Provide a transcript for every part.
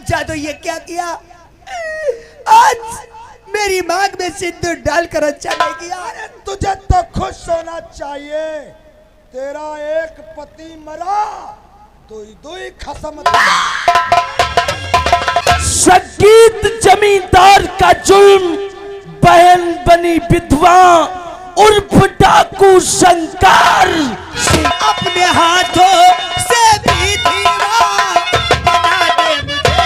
जादू ये क्या किया? आज मेरी मांग में सिंदूर डालकर अच्छा नहीं किया। तुझे तो खुश होना चाहिए, तेरा एक पति मरा, दुई दुई खसम। शकीत जमींदार का जुल्म, बहन बनी विधवा उर्फ डाकू शंकर। अपने हाथों से भी दीवार बना दे मुझे।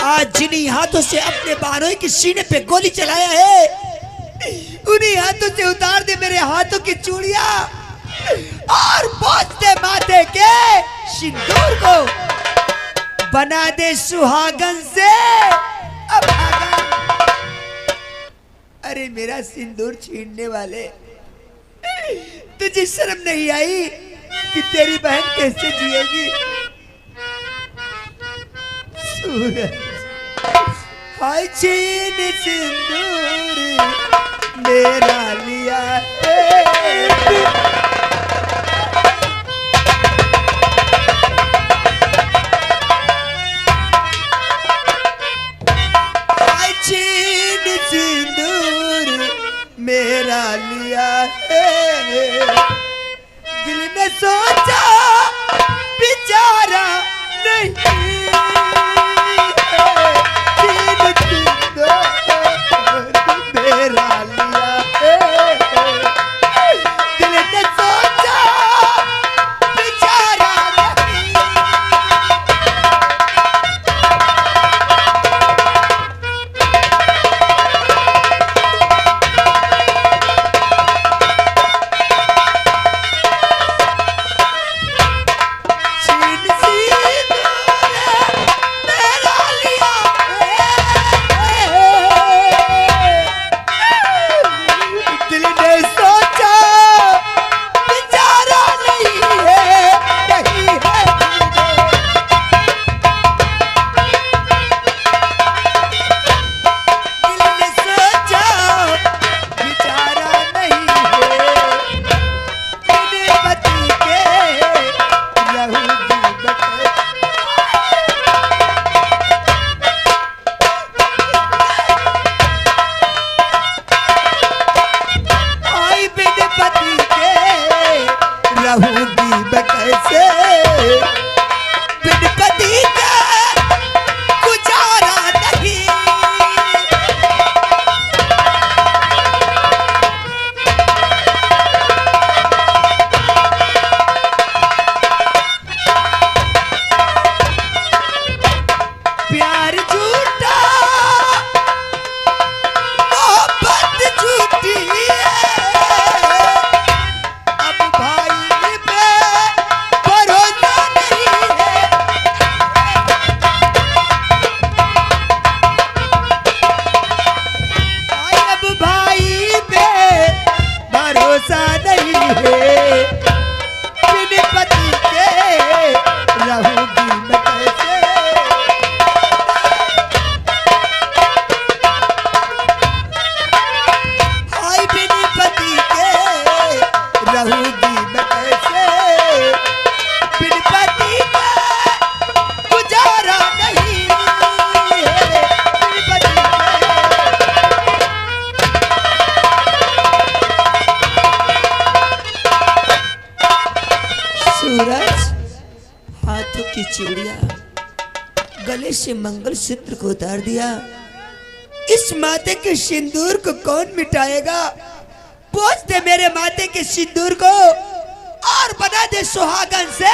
आज जिन्हीं हाथों से अपने बारों के सीने पे गोली चलाया है, उन्हीं हाथों से उतार दे मेरे हाथों की चूड़ियां और पोंछ दे माथे के सिंदूर को। बना दे सुहागन से अभागन। अरे मेरा सिंदूर छीनने वाले, तुझे शर्म नहीं आई कि तेरी बहन कैसे जिएगी? सूरज हाय छीन सिंदूर मेरा लिया है। हाय छीन सिंदूर मेरा लिया है। दिल ने सोचा बेचारा नहीं, गले से मंगलसूत्र को उतार दिया। इस माथे के सिंदूर को कौन मिटाएगा? पोंछ दे मेरे माथे के सिंदूर को और बना दे सुहागन से।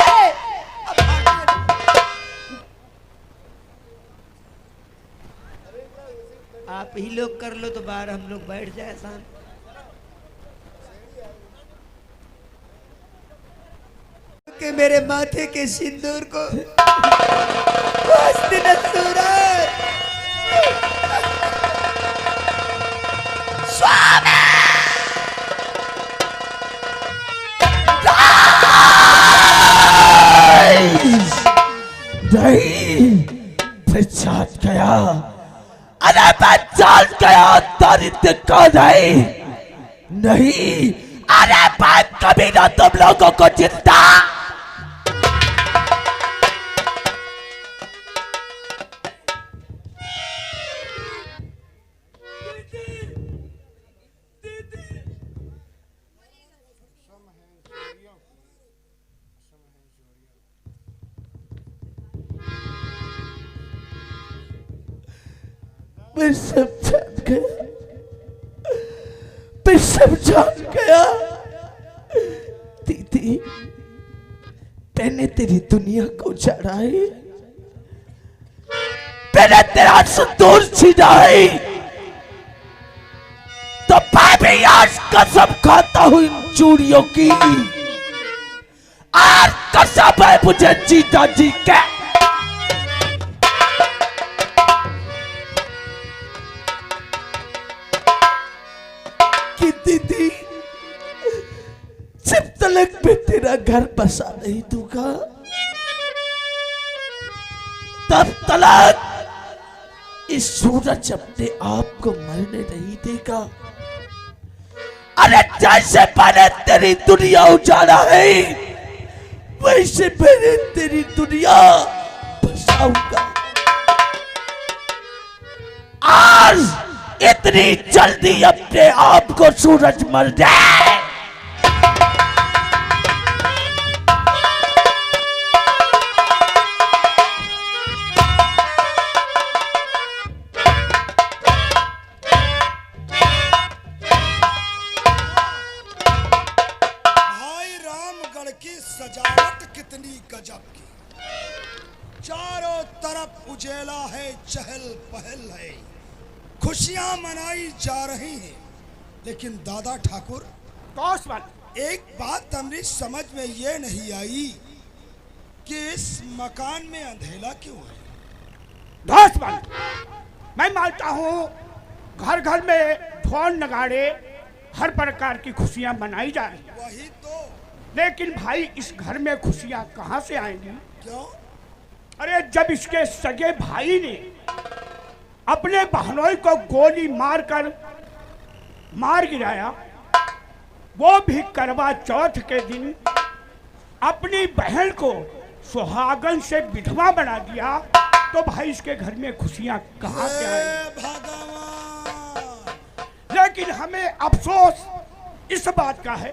आप ही लोग कर लो तो बाहर हम लोग बैठ जाए शांत। के मेरे माथे के सिंदूर को सूरज स्वामी नहीं पहचान गया, अरे पहचान गया दारिद्र कौन है? नहीं, अरे मैं कभी ना तुम लोगों को जिंदा। मैं सब जान गया, मैं सब जान गया। दीदी, मैंने तेरी दुनिया को जाना है, मैंने तेरा संतोष छीना है, तो मैं भी आज कसम खाता हूं इन चूड़ियों की। आज कसम है मुझे जीता जी के। दीदी, जब तक मैं तेरा घर बसा नहीं दूंगा, तब तक इस सूरज अपने आप को मरने नहीं देगा। अरे जैसे मैंने तेरी दुनिया उजाड़ा है, वैसे मैंने तेरी दुनिया बसाऊंगा। आज इतनी जल्दी अपने आप को सूरज मर जाए। भाई रामगढ़ की सजावट कितनी गजब की, चारों तरफ उजेला है, चहल पहल है, खुशियां मनाई जा रही हैं। लेकिन दादा ठाकुर, एक बात हमारी समझ में ये नहीं आई कि इस मकान में अंधेला क्यों है? मैं मानता हूँ घर घर में ढोल नगाड़े, हर प्रकार की खुशियाँ मनाई जा रही हैं। वही तो। लेकिन भाई इस घर में खुशियाँ कहाँ से आएंगी? क्यों? अरे जब इसके सगे भाई ने अपने बहनोई को गोली मारकर मार गिराया, वो भी करवा चौथ के दिन अपनी बहन को सुहागन से विधवा बना दिया, तो भाई इसके घर में खुशियां कहाँ से आएंगी? भगवान! लेकिन हमें अफसोस इस बात का है।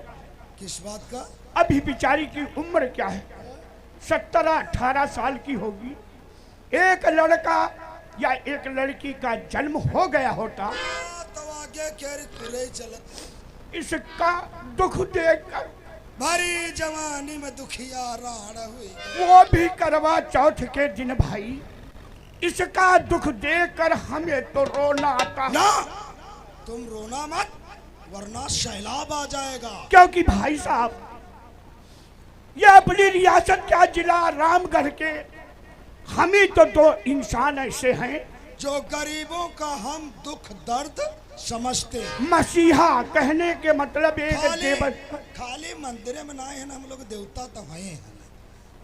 किस बात का? अभी बेचारी की उम्र क्या है, 17-18 साल की होगी। एक लड़का या एक लड़की का जन्म हो गया होता तो आगे केरी तुरे चलत। इसका दुख देखकर भारी जवानी में दुखिया राण हुई, वो भी करवा चौथ के दिन भाई, इसका दुख देखकर हमें तो रोना आता है। ना, तुम रोना मत, वरना सैलाब आ जाएगा। क्योंकि भाई साहब, ये अपनी रियासत का जिला रामगढ़ के हम ही तो दो इंसान ऐसे हैं जो गरीबों का हम दुख दर्द समझते हैं। मसीहा कहने के मतलब एक देव। खाली मंदिर में ना है ना, हम लोग देवता तो हैं।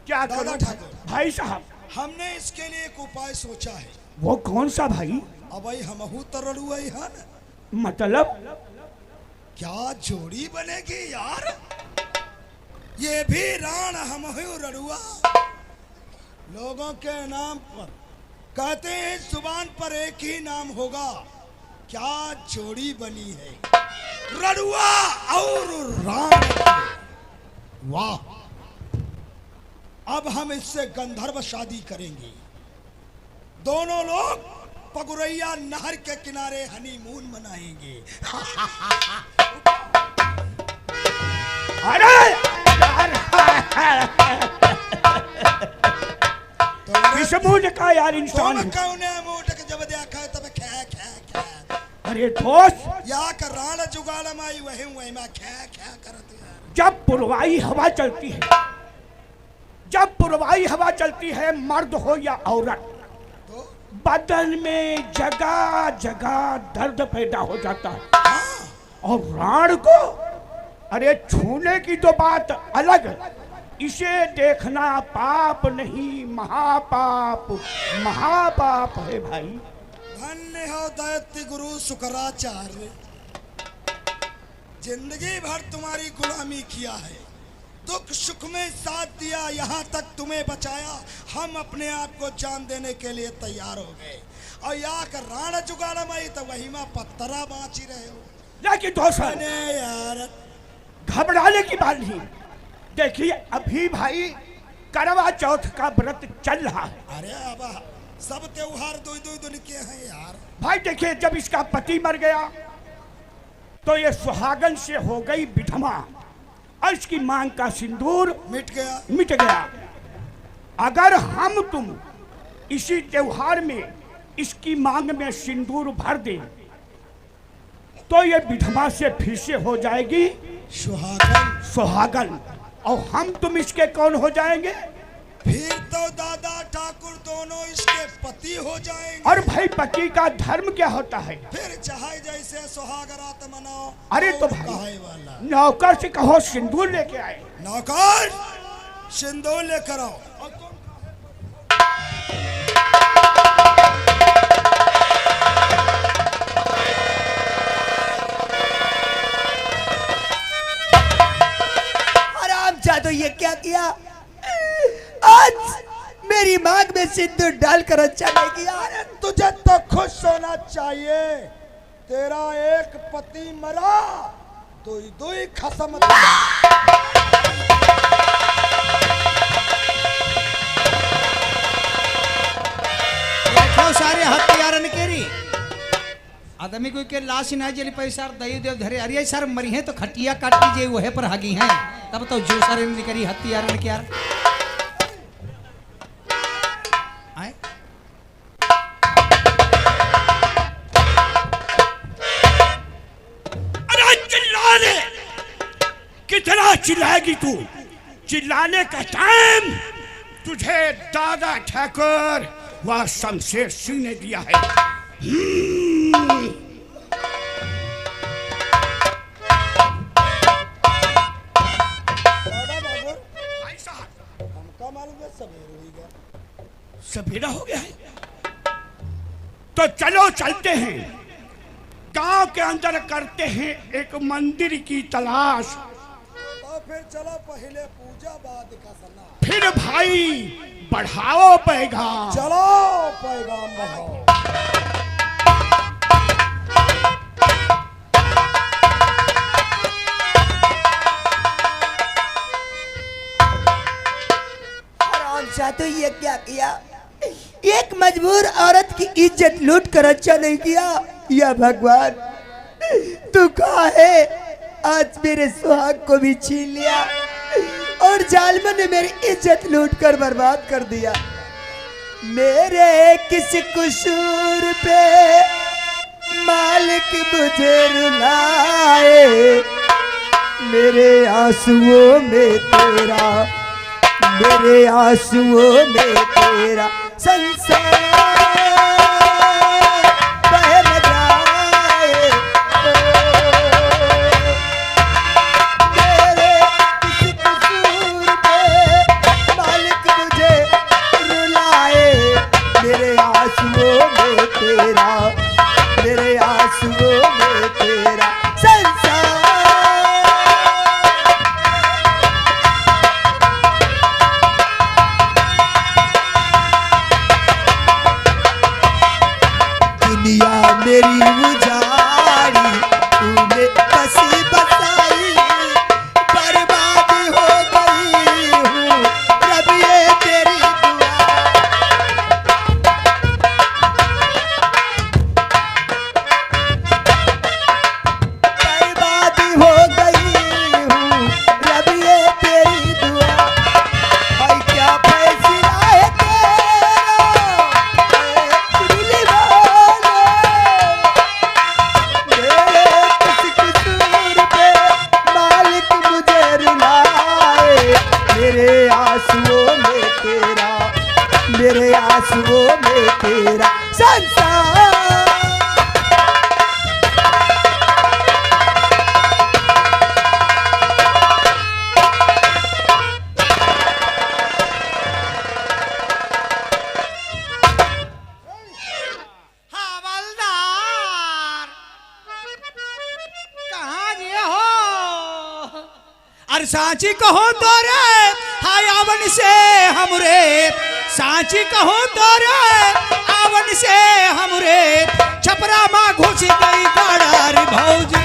क्या दादा करो ठाकुर, भाई साहब? हमने इसके लिए एक उपाय सोचा है। वो कौन सा भाई? अब भाई हमहू तरड़ुआ ही है ना। मतलब क्या जोड़ी बनेगी यार? ये भी राण हमहू रड़ुआ। लोगों के नाम पर कहते हैं, जुबान पर एक ही नाम होगा। क्या जोड़ी बनी है, रड़ुआ और राण। वाह! अब हम इससे गंधर्व शादी करेंगे। दोनों लोग पगुरैया नहर के किनारे हनीमून मनाएंगे। अरे किस्मत का यार इंसान है। जब देखा तब खे खे खे। अरे दोस्त, या कर राण जुगाड़ माई वही वही मैं खे खे करते हैं। जब पुरवाई हवा चलती है, जब पुरवाई हवा चलती है, मर्द हो या औरत, तो बदन में जगह जगह दर्द पैदा हो जाता है। हाँ, और राण को अरे छूने की तो बात अलग, इसे देखना पाप नहीं महापाप, महापाप है भाई। धन्य हो दैत्य गुरु शुक्राचार्य, जिंदगी भर तुम्हारी गुलामी किया है, दुख सुख में साथ दिया, यहाँ तक तुम्हें बचाया। हम अपने आप को जान देने के लिए तैयार हो गए और या कर राण जुगाड़ में तो वही में पत्थरा बाँच ही रहे हो। लेकिन दोस्त यार घबराने की बात नहीं। देखिए अभी भाई करवा चौथ का व्रत चल रहा है। अरे अब सब त्योहार दो दिन के हैं यार। भाई देखिए जब इसका पति मर गया तो ये सुहागन से हो गई विधवा और इसकी मांग का सिंदूर मिट गया। अगर हम तुम इसी त्योहार में इसकी मांग में सिंदूर भर दें तो ये विधवा से फिर से हो जाएगी सुहागन और हम तुम इसके कौन हो जाएंगे? फिर तो दादा ठाकुर दोनों इसके पति हो जाएंगे। और भाई पति का धर्म क्या होता है? फिर चाहे जैसे सुहागरात मनाओ। अरे तो भाई नौकर से कहो सिंदूर लेके आए। नौकर सिंदूर लेकर आओ। तो ये क्या किया? आज मेरी मांग में सिंदूर डालकर अच्छा नहीं किया। अरे तुझे तो खुश होना चाहिए, तेरा एक पति मरा दुई खसम। देखो सारे हथियारन केरी आदमी कोई के लाश ना जली पैसा दई देव धरे। अरे सर मरी है तो खटिया काट लीजिए वहे पर हगी हैं तब तो जो सारे निकरी हथियारन के यार। अरे चिल्लाने कितना चिल्लाएगी तू? चिल्लाने का टाइम तुझे दादा ठाकुर वह शमशेर सिंह ने दिया है। सवेरा हो गया है तो चलो चलते हैं गांव के अंदर करते हैं एक मंदिर की तलाश। तो फिर चलो पहले पूजा बाद का सना। फिर भाई बढ़ाओ पैगाम। चलो पैगाम बढ़ाओ। तो ये क्या किया? एक मजबूर औरत की इज्जत लूट कर अच्छा नहीं किया। या भगवान तू कहा है? आज मेरे सुहाग को भी छीन लिया और जालिम ने मेरी इज्जत लूट कर बर्बाद कर दिया। मेरे किस कसूर पे मालिक मुझे रुलाए, मेरे आंसुओं में तेरा, मेरे आंसुओं में तेरा संसार बह न जाए। मेरे किस कसूर पे मालिक मुझे रुलाए, मेरे आंसुओं में तेरा, मेरे आंसुओं में तेरा संसार। मेरी उजाड़ी तूने बसी बसाई, बर्बाद हो गई हूँ रब ये तेरी दुआ। बर्बाद हो गई हूँ रब ये तेरी दुआ। भाई क्या फैसला है तेरा अरे सांची कहो तो रे हाय आवन से हमरे, सांची कहो तो रे आवन से हमरे, छपरा माँ घुस गई गाड़ा रे भौजी।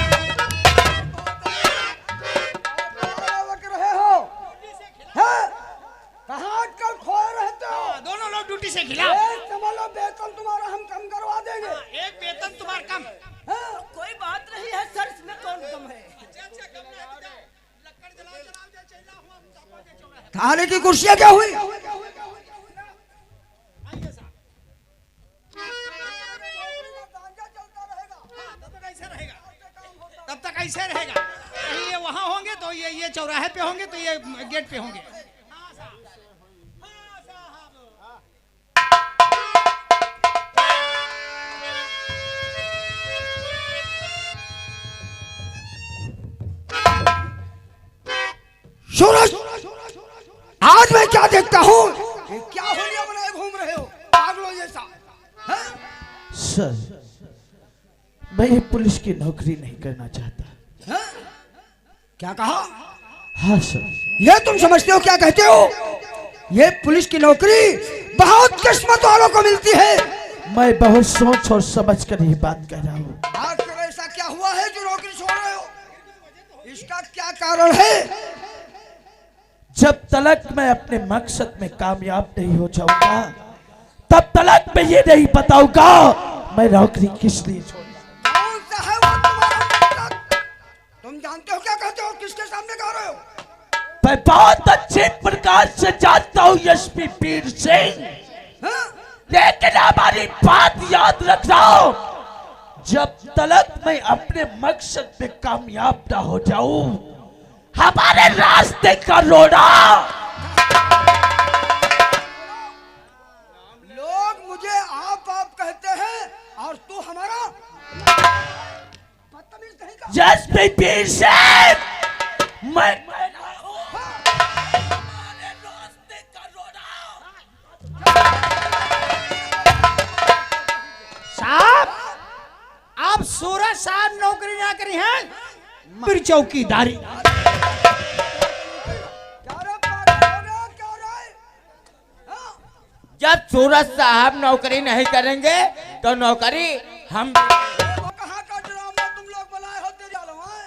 रहे हो हैं? कहाँ आजकल खोए रहते हो? दोनों लोग ड्यूटी से खिला। एक संभालो, वेतन तुम्हारा हम कम करवा देंगे। एक वेतन तुम्हारा कम। हैं? कोई बात नहीं है सर, इसमें कौन कम है। खाने की कुर्सियां क्या हुई? तब तक ऐसे रहेगा। कहीं ये वहां होंगे तो ये चौराहे पे होंगे तो ये गेट पे होंगे। सूरज, आज मैं क्या देखता हूँ? ये क्या होलिया बनाए घूम रहे हो पागलों जैसा? हैं? सर, मैं ये पुलिस की नौकरी नहीं करना चाहता। हैं? क्या कहा? हाँ सर। ये तुम समझते हो क्या कहते हो? ये पुलिस की नौकरी बहुत किस्मत वालों को मिलती है। मैं बहुत सोच और समझ कर ये बात कर रहा हूँ। आखिर ऐसा क्या हुआ है जो नौकरी छोड़ रहे हो? इसका क्या कारण है? जब तलक मैं अपने मकसद में कामयाब नहीं हो जाऊंगा, तब तलक मैं ये नहीं बताऊंगा मैं नौकरी किस लिए छोड़ा। कौन सा है वो तुम्हारा मकसद? तुम जानते हो क्या कहते हो? किसके सामने कह रहे हो? मैं बहुत अच्छे प्रकार से जानता हूँ एसपी पीर सिंह, हैं? लेकिन हमारी बात याद रखना, जब तलक मैं अपने मकसद में कामयाब ना हो जाऊं, हमारे रास्ते का रोड़ा। लोग मुझे आप कहते हैं और तू हमारा बदतमीज कहीं का। एसपी पीर सिंह, मैं साहब, आप सूरज साहब नौकरी ना करी हैं, फिर चौकीदारी। जब सूरज साहब नौकरी नहीं करेंगे तो नौकरी हम। कहाँ का ड्रामा तुम लोग बनाए होते जालो हैं?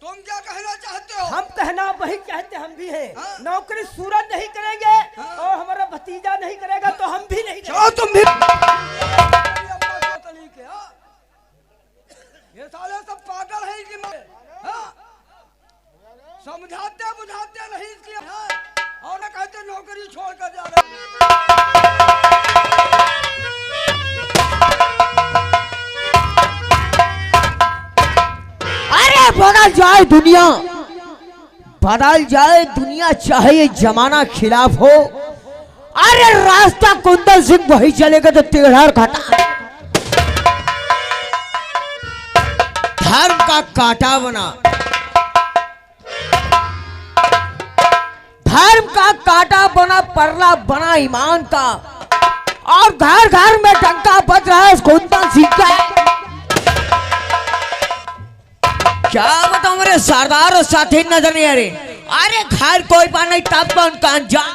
तुम क्या कहना चाहते हो? हम कहना वही चाहते, हम भी हैं। हाँ? नौकरी सूरज नहीं करेंगे और हमारा भतीजा नहीं करेगा तो हम भी नहीं चलो तुम भी। ये साले सब पागल हैं कि समझाते बुझाते नहीं इसलिए और न कहते नौकरी छोड़ कर जा रहे। अरे बदल जाए दुनिया, बदल जाए दुनिया, चाहे ये जमाना खिलाफ हो। अरे रास्ता कुंदन सिंह वही चलेगा तो टेढ़ा घटा। धर्म का कांटा बना, धर्म का कांटा बना, परला बना ईमान का, और घर घर में डंका बज रहा है कुंदन सिंह का। क्या बताऊं मेरे सरदार और साथी नजर नहीं आ रहे। अरे घर कोई बात नहीं, तब तो उनका अंजाम।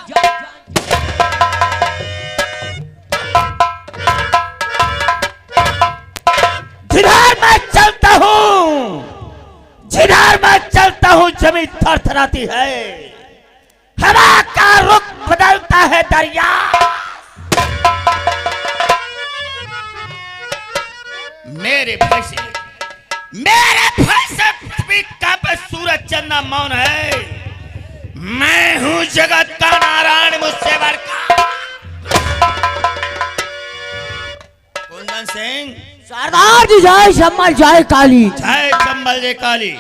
जिधर मैं चलता हूँ, जिधर मैं चलता हूँ जमीन थरथराती है, हवा का रुख बदलता है दरिया। मेरे फैसले पृथ्वी का पे सूरज चंदा मौन है। मैं हूँ जगत का नारायण, मुझसे बढ़कर। कुंदन सिंह, सरदार जी जाए शम्मल जाए काली। जय चंबल जय काली।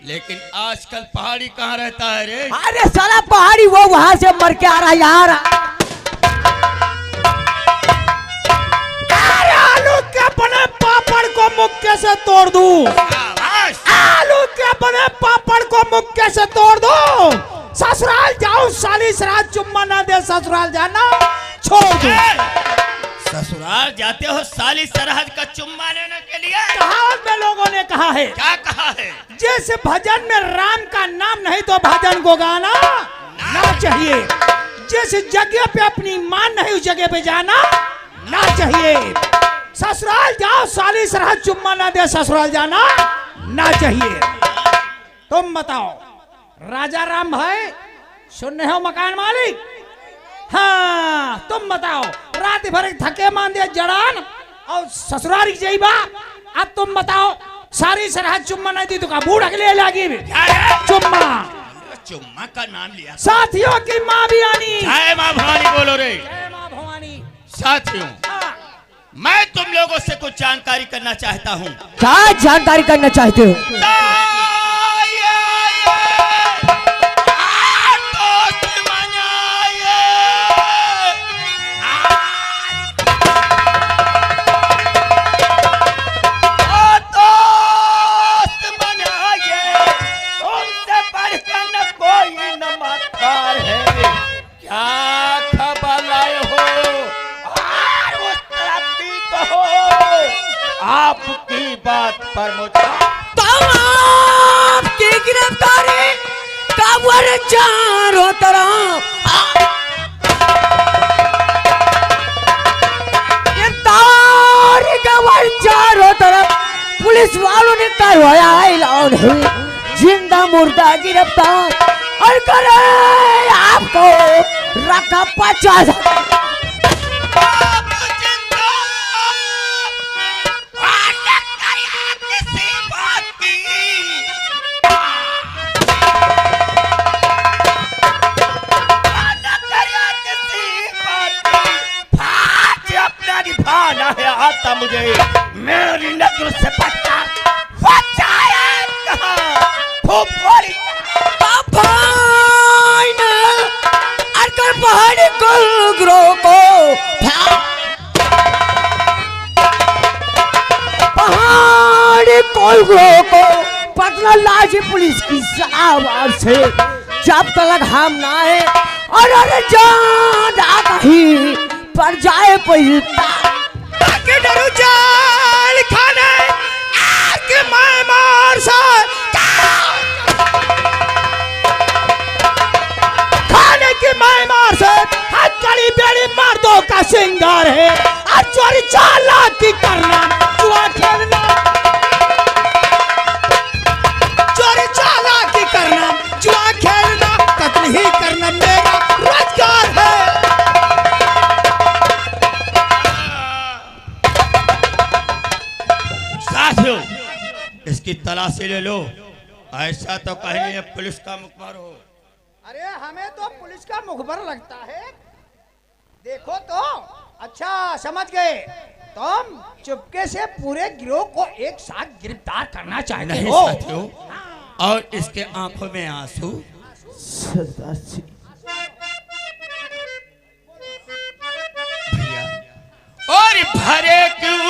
लेकिन आजकल पहाड़ी कहाँ रहता है रे? अरे साला पहाड़ी वो वहां से मर के आ रहा यार। आलू के बने पापड़ को मुक्के से तोड़ दूं, आलू के बने पापड़ को मुक्के से तोड़ दूं। ससुराल जाऊं साली सराज चुम्मा ना दे, ससुराल जाना छोड़ दूं। ससुराल जाते हो साली सरहद का चुम्मा लेने के लिए? कहावत में लोगों ने कहा है, क्या कहा है? जैसे भजन में राम का नाम नहीं तो भजन को गाना ना चाहिए, जैसे जगह पे अपनी मान नहीं उस जगह पे जाना ना चाहिए। ससुराल जाओ साली सरहद चुम्मा ना दे ससुराल जाना ना चाहिए। तुम बताओ राजा राम भाई सुनने हो मकान मालिक? हाँ तुम बताओ रात भर थके मान दिया जड़ान और ससुराल की जाइबा। अब तुम बताओ सारी सरहद चुम्मा नहीं दी तो का बूढ़ अगले लगी चुम्मा। चुम्मा का नाम लिया। साथियों की माँ भी आनी। जय माँ भवानी बोलो रे। जय माँ भवानी। साथियों मैं तुम लोगों से कुछ जानकारी करना चाहता हूँ। क्या जानकारी करना चाहते हो? आपकी बात पर मुझे आपकी गिरफ्तारी काबर चारों तरफ गिरफ्तारी चारों तरफ पुलिस वालों ने करवाया ऐलान है जिंदा मुर्दा गिरफ्तार और करे आपको रखा 50,000। आता मुझे मेरी नजर से पट्टा पहाड़ी गोलग्रो को पहाड़ी गोलग्रो को पटना लाजी पुलिस की सलाह से जब तक हम ना आए और अरे जान आता ही पर जाए पैसा डरू जाल खाने आके मैं मार सा खाने की मैं मार से हथकड़ी बेड़ी मर्दों का श्रृंगार है और चोरी चालाकी करना जुआ खेलना चोरी चालाकी करना जुआ खेलना कत्ल ही करना मेरा रोजगार है। साथियों इसकी तलाशी ले लो। ऐसा तो कहीं पुलिस का मुखबर हो। अरे हमें तो पुलिस का मुखबर लगता है। देखो तो अच्छा समझ गए तुम चुपके से पूरे गिरोह को एक साथ गिरफ्तार करना चाहते नहीं हो। साथियों और इसके आंखों में आंसू। भैया और भरे क्यों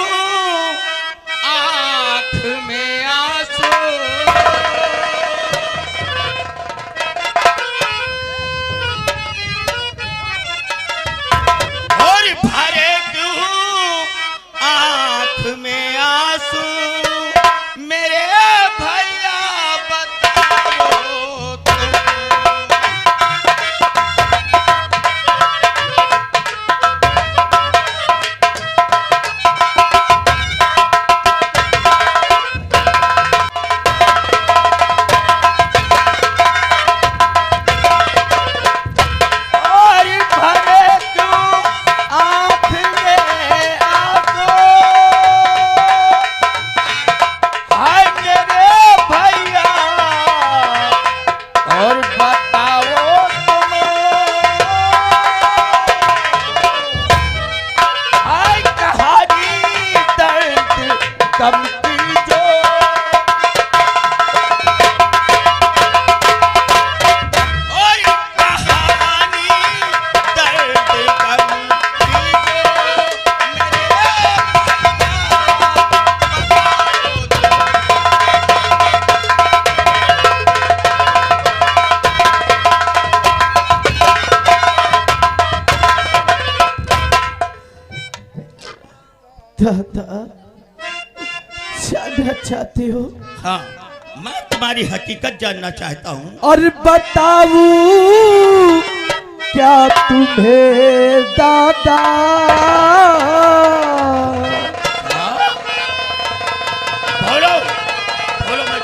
आंख में आंसू और भरे क्यों आंख में आंसू मेरे भैया बताओ तुम। जानना चाहते हो? हाँ, मैं तुम्हारी हकीकत जानना चाहता हूँ। और बताऊं क्या तुम्हें दादा? हाँ? बोलो बोलो, मैं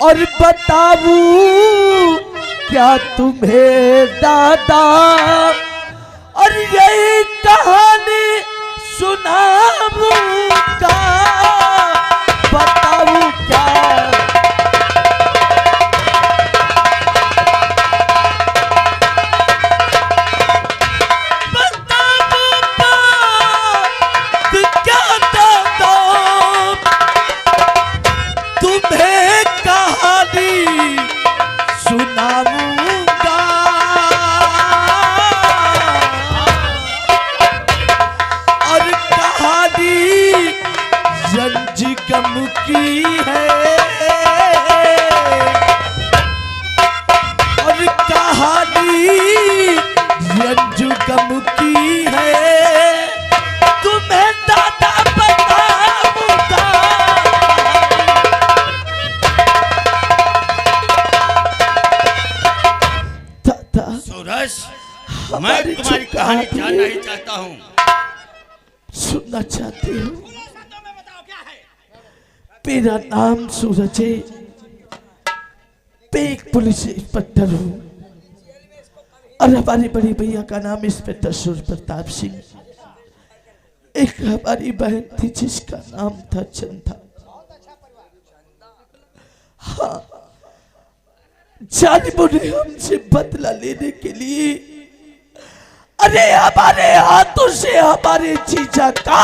और बताऊं क्या तुम्हें दादा? और यही कहानी सुनाऊंगा। बताऊं क्या? तुम्हें कहानी सुनाऊंगा। और कहानी रंज गम की है। और कहानी रंज गम की है। तुम्हें दादा बताऊंगा। सूरज, मैं तुम्हारी कहानी जानना ही चाहता हूँ। सुनना चाहते हो? मेरा नाम सूरज है। मैं एक पुलिस इंस्पेक्टर हूँ और हमारे बड़े भैया का नाम इंस्पेक्टर सूर्य प्रताप सिंह। एक हमारी बहन थी जिसका नाम था चंदा। हाँ, जालिमों ने हमसे बदला लेने के लिए अरे हमारे हाथों से हमारे जीजा का